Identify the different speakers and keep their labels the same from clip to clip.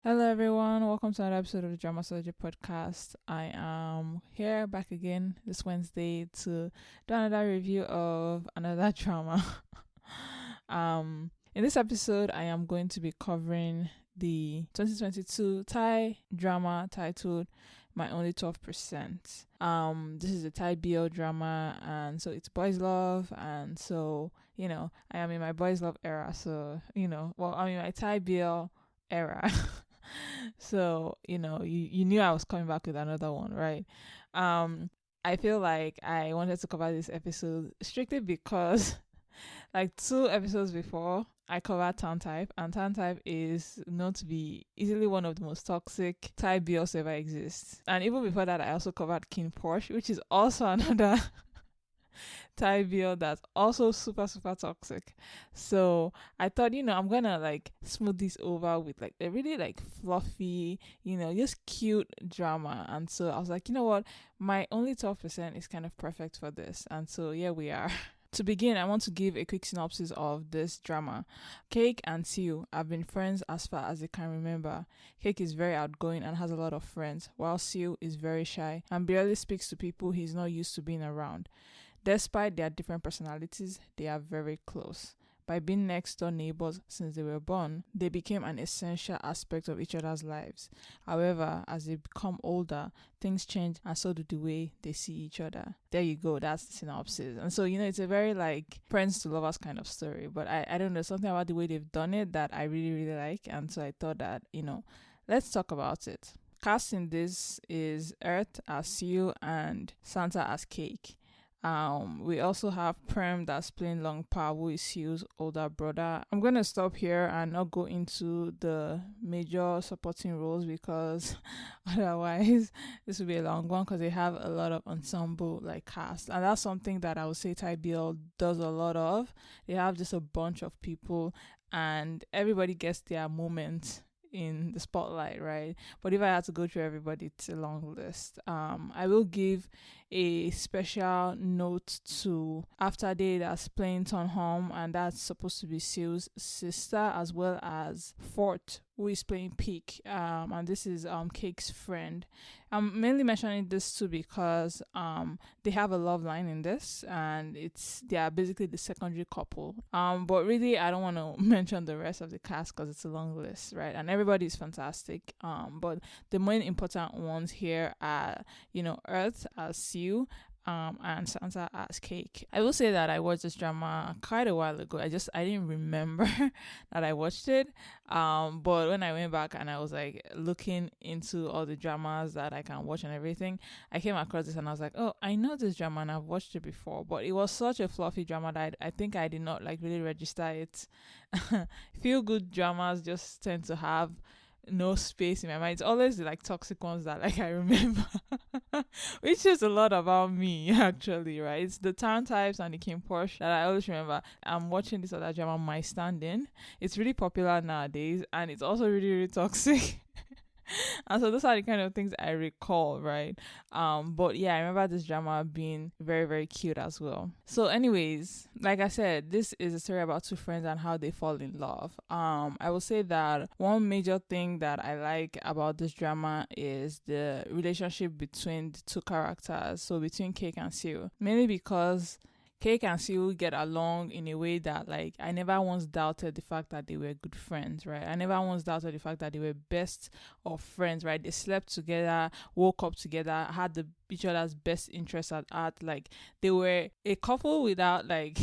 Speaker 1: Hello, everyone. Welcome to another episode of the Dramasology podcast. I am here back again this Wednesday to do another review of another drama. In this episode, I am going to be covering the 2022 Thai drama titled "My Only 12%." This is a Thai BL drama, and so it's boys' love, and so I am in my boys' love era. So I'm in my Thai BL era. So you knew I was coming back with another one, right? I feel like I wanted to cover this episode strictly because like two episodes before I covered Town Type, and Town Type is known to be easily one of the most toxic Thai BLs ever exists. And even before that, I also covered King Porsche, which is also another Thai BL that's also super super toxic. So I thought, I'm gonna like smooth this over with like a really like fluffy, just cute drama. And so I was like, you know what, my only 12% is kind of perfect for this. And so here we are. To begin, I want to give a quick synopsis of this drama. Cake and Seeiw have been friends as far as they can remember. Cake is very outgoing and has a lot of friends, while Seeiw is very shy and barely speaks to people he's not used to being around. Despite their different personalities, they are very close. By being next door neighbors since they were born, they became an essential aspect of each other's lives. However, as they become older, things change and so do the way they see each other. There you go, that's the synopsis. And so, it's a very like friends to lovers kind of story. But I don't know, something about the way they've done it that I really, really like. And so I thought that, let's talk about it. Cast in this is Earth as Seeiw and Santa as Cake. We also have Prem that's playing Long Pa, who is Seeiw's older brother. I'm gonna stop here and not go into the major supporting roles because otherwise this will be a long one because they have a lot of ensemble like cast, and that's something that I would say Thai BL does a lot of. They have just a bunch of people and everybody gets their moment in the spotlight, right? But if I had to go through everybody, it's a long list. I will give a special note to After Day that's playing Ton Home, and that's supposed to be Seal's sister, as well as Fort, who is playing Peak. And this is Cake's friend. I'm mainly mentioning this too because they have a love line in this, and they are basically the secondary couple. But really, I don't want to mention the rest of the cast because it's a long list, right? And everybody is fantastic. But the main important ones here are, Earth as Seeiw, and Sansa as Cake. I will say that I watched this drama quite a while ago. I didn't remember that I watched it. But when I went back and I was like looking into all the dramas that I can watch and everything, I came across this and I was like, oh, I know this drama and I've watched it before. But it was such a fluffy drama that I think I did not like really register it. Feel good dramas just tend to have no space in my mind. It's always the like toxic ones that like I remember, which is a lot about me actually, right? It's the town types and the King Porsche that I always remember. I'm watching this other drama, My Stand-In. It's really popular nowadays, and it's also really really toxic. And so those are the kind of things I recall, right? But yeah, I remember this drama being very, very cute as well. So, anyways, like I said, this is a story about two friends and how they fall in love. I will say that one major thing that I like about this drama is the relationship between the two characters, so between Cake and Seeiw. Mainly because Cake and Seeiw get along in a way that like I never once doubted the fact that they were good friends, right? I never once doubted the fact that they were best of friends, right? They slept together, woke up together, had each other's best interests at heart. Like they were a couple without like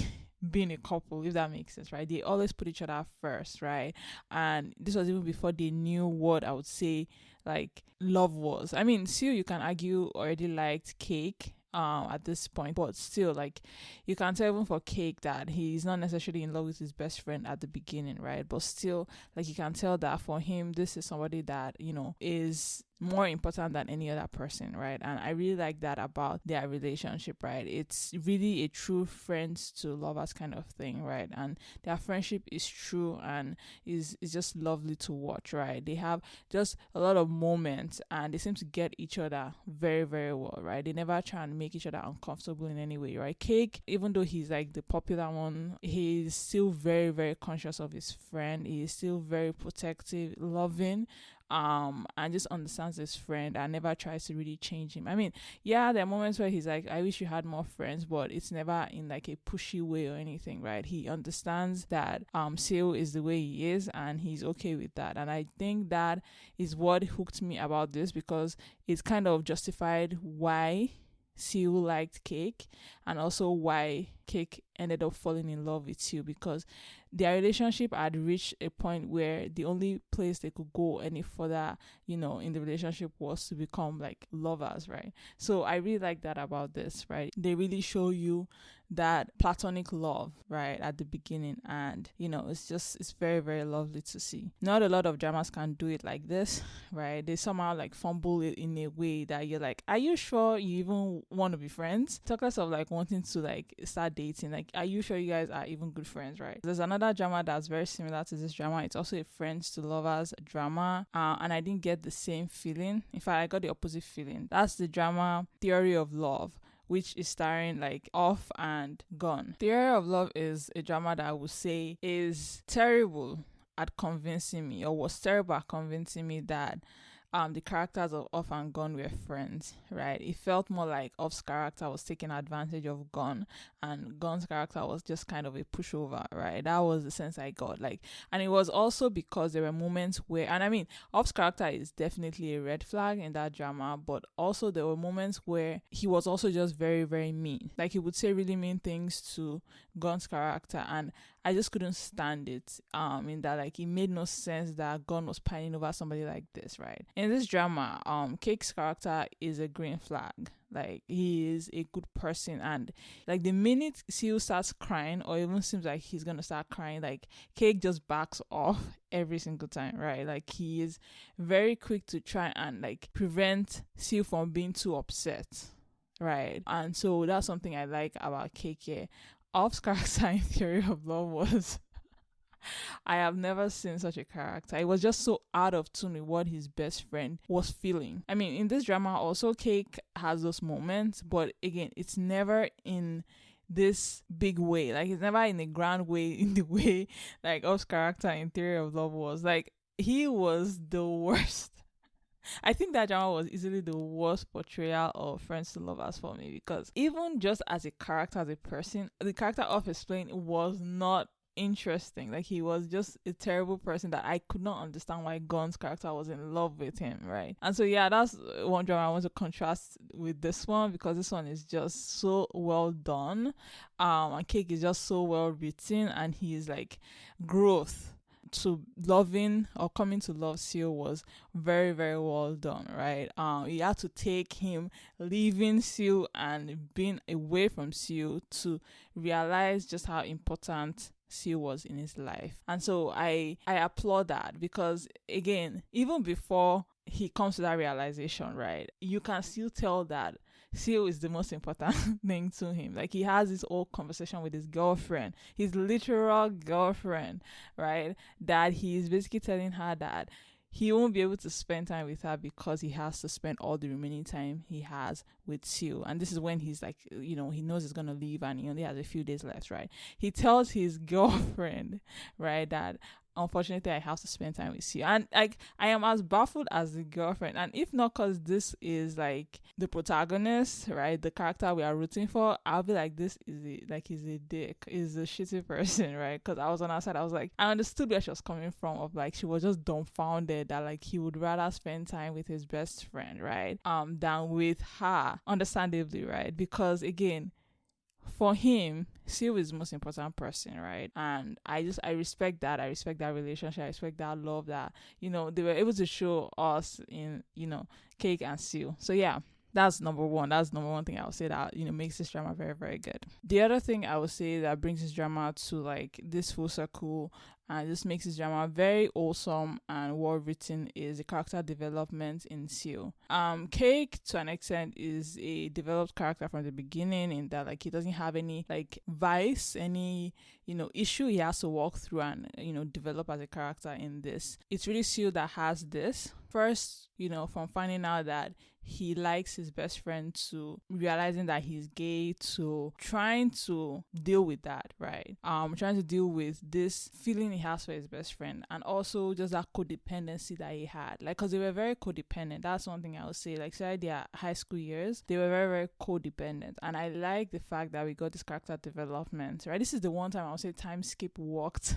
Speaker 1: being a couple, if that makes sense, right? They always put each other first, right? And this was even before they knew what I would say like love was. I mean, Seeiw, you can argue, already liked Cake at this point, but still like you can tell even for Cake that he's not necessarily in love with his best friend at the beginning, right? But still like you can tell that for him this is somebody that is more important than any other person, right? And I really like that about their relationship, right? It's really a true friends to lovers kind of thing, right? And their friendship is true and is just lovely to watch, right? They have just a lot of moments and they seem to get each other very, very well, right? They never try and make each other uncomfortable in any way, right? Cake, even though he's like the popular one, he's still very, very conscious of his friend. He is still very protective, loving, and just understands his friend and never tries to really change him. I mean, yeah, there are moments where he's like, I wish you had more friends, but it's never in like a pushy way or anything, right? He understands that Seeiw is the way he is, and he's okay with that. And I think that is what hooked me about this, because it's kind of justified why Seeiw liked Cake, and also why Cake ended up falling in love with Seeiw, because their relationship had reached a point where the only place they could go any further, in the relationship was to become like lovers, right? So I really like that about this, right? They really show you that platonic love, right, at the beginning, and it's very, very lovely to see. Not a lot of dramas can do it like this, right? They somehow like fumble it in a way that you're like, are you sure you even want to be friends? Talk less of like wanting to like start dating. Like, are you sure you guys are even good friends, right? There's another drama that's very similar to this drama. It's also a friends to lovers drama, and I didn't get the same feeling. In fact, I got the opposite feeling. That's the drama Theory of Love, which is starring like Off and Gun. Theory of Love is a drama that I would say is terrible at convincing me, or was terrible at convincing me that the characters of Off and Gun were friends, right? It felt more like Off's character was taking advantage of Gun, and Gun's character was just kind of a pushover, right? That was the sense I got. Like, and it was also because there were moments where, and I mean, Off's character is definitely a red flag in that drama, but also there were moments where he was also just very, very mean. Like, he would say really mean things to Gun's character, and I just couldn't stand it. In that, like, it made no sense that Gun was pining over somebody like this, right? In this drama, Cake's character is a green flag. Like, he is a good person, and like the minute Seeiw starts crying, or even seems like he's gonna start crying, like Cake just backs off every single time, right? Like, he is very quick to try and like prevent Seeiw from being too upset, right? And so that's something I like about Cake here. Off's character in Theory of Love was I have never seen such a character. It was just so out of tune with what his best friend was feeling. I mean, in this drama also, Cake has those moments, but again, it's never in this big way. Like, it's never in a grand way, in the way like Off's character in Theory of Love was. Like, he was the worst. I think that drama was easily the worst portrayal of friends to lovers for me, because even just as a character, as a person, the character of his playing was not interesting. Like, he was just a terrible person that I could not understand why Gun's character was in love with him, right? And so yeah, that's one drama I want to contrast with this one, because this one is just so well done, and Cake is just so well written, and he's like growth to loving or coming to love Seeiw was very, very well done, right? You had to take him leaving Seeiw and being away from Seeiw to realize just how important Seeiw was in his life. And so I applaud that, because again, even before he comes to that realization, right, you can still tell that Seeiw is the most important thing to him. Like, he has this old conversation with his girlfriend, his literal girlfriend, right? That he's basically telling her that he won't be able to spend time with her because he has to spend all the remaining time he has with Seeiw. And this is when he's like, he knows he's going to leave and he only has a few days left, right? He tells his girlfriend, right, that unfortunately I have to spend time with you. And like, I am as baffled as the girlfriend. And if not because this is like the protagonist, right, the character we are rooting for, I'll be like, this is he's a dick, is a shitty person, right? Because I was on her side. I was like, I understood where she was coming from, of like, she was just dumbfounded that like he would rather spend time with his best friend, right, than with her, understandably, right? Because again, for him, Seeiw is the most important person, right? And I respect that. I respect that relationship. I respect that love that, they were able to show us in, Cake and Seeiw. So yeah, that's number one. That's number one thing I would say that, makes this drama very, very good. The other thing I would say that brings this drama to like this full circle and this makes this drama very awesome and well written is the character development in Seeiw. Cake, to an extent, is a developed character from the beginning, in that like he doesn't have any like vice, any issue he has to walk through and develop as a character in this. It's really Seeiw that has this. First, from finding out that he likes his best friend, to realizing that he's gay, to trying to deal with that, right? Trying to deal with this feeling he has for his best friend, and also just that codependency that he had. Like, because they were very codependent. That's one thing I would say. Like, say their high school years, they were very, very codependent. And I like the fact that we got this character development, right? This is the one time I would say time skip worked.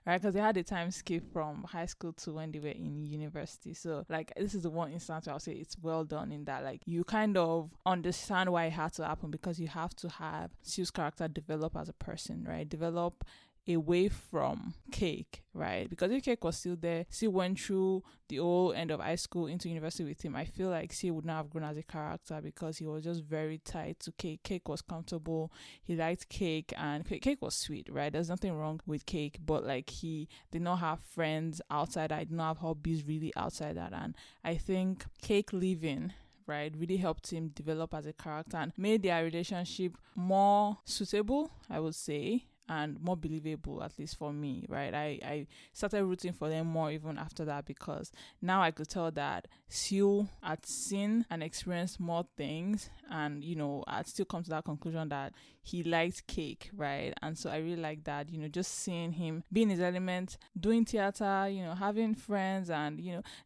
Speaker 1: Right, because they had a time skip from high school to when they were in university. So like, this is the one instance where I'll say it's well done, in that like you kind of understand why it had to happen, because you have to have Seeiw's character develop as a person, right? Develop away from Cake, right? Because if Cake was still there, Seeiw went through the whole end of high school into university with him, I feel like Seeiw would not have grown as a character, because he was just very tied to Cake. Cake was comfortable, he liked Cake, and Cake was sweet, right? There's nothing wrong with Cake, but like he did not have friends outside that, did not have hobbies really outside that. And I think Cake leaving, right, really helped him develop as a character and made their relationship more suitable, I would say, and more believable, at least for me, right? I started rooting for them more even after that, because now I could tell that Seeiw had seen and experienced more things, and I'd still come to that conclusion that he liked Cake, right? And so I really like that, just seeing him be in his element, doing theater, having friends, and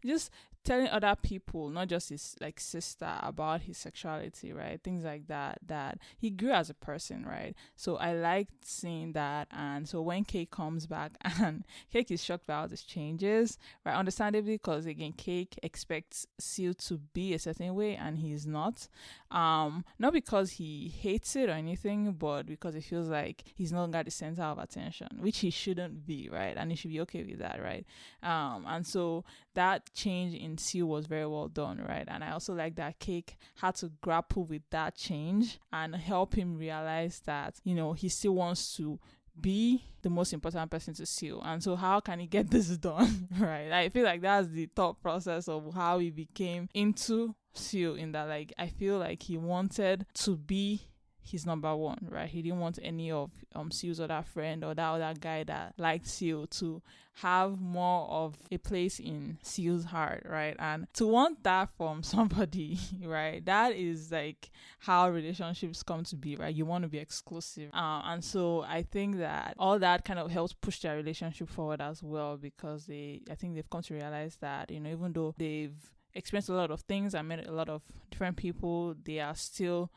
Speaker 1: just telling other people, not just his like sister, about his sexuality, right? Things like that, that he grew as a person, right? So I liked seeing that. And so when Cake comes back and Cake is shocked by all these changes, right? Understandably, because again, Cake expects Seeiw to be a certain way and he's not. Not because he hates it or anything, but because it feels like he's no longer the center of attention, which he shouldn't be, right? And he should be okay with that, right? And so that change in Seeiw was very well done, right? And I also like that Cake had to grapple with that change and help him realize that, he still wants to be the most important person to Seeiw. And so how can he get this done, right? I feel like that's the thought process of how he became into Seeiw, in that like I feel like he wanted to be his number one, right? He didn't want any of Seeiw's other friend or that other guy that liked Seeiw to have more of a place in Seeiw's heart, right? And to want that from somebody, right? That is like how relationships come to be, right? You want to be exclusive. And so I think that all that kind of helps push their relationship forward as well, because I think they've come to realize that, even though they've experienced a lot of things and met a lot of different people, they are still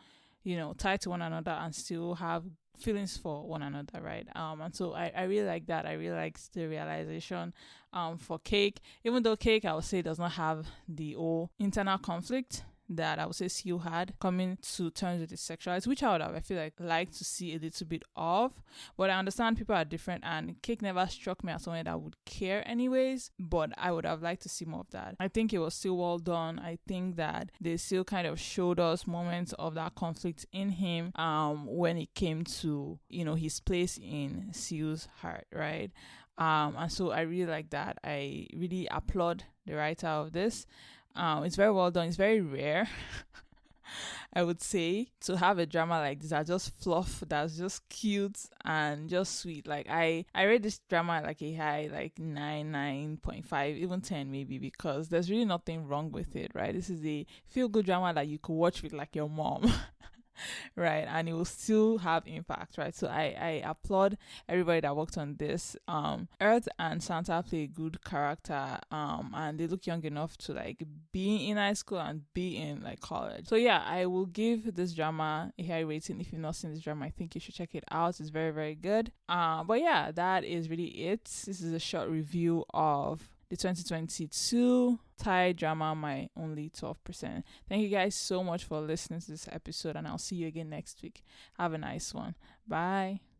Speaker 1: tied to one another and still have feelings for one another, right? And so I really like that. I really like the realization for Cake, even though Cake, I would say, does not have the whole internal conflict that I would say Seeiw had coming to terms with his sexuality, which I would have, I feel like to see a little bit of. But I understand people are different, and Cake never struck me as someone that would care anyways, but I would have liked to see more of that. I think it was still well done. I think that they still kind of showed us moments of that conflict in him when it came to, his place in Seeiw's heart, right? And so I really like that. I really applaud the writer of this. It's very well done. It's very rare, I would say, to have a drama like this that just fluff, that's just cute and just sweet. Like I rate this drama at like a high, like 9.5, even 10 maybe, because there's really nothing wrong with it, right? This is a feel-good drama that you could watch with like your mom. Right, and it will still have impact, right? So I applaud everybody that worked on this. Earth and Santa play a good character, and they look young enough to like be in high school and be in like college. So yeah, I will give this drama a high rating. If you've not seen this drama, I think you should check it out. It's very, very good. But yeah, that is really it. This is a short review of the 2022 Thai drama, My Only 12%. Thank you guys so much for listening to this episode, and I'll see you again next week. Have a nice one. Bye.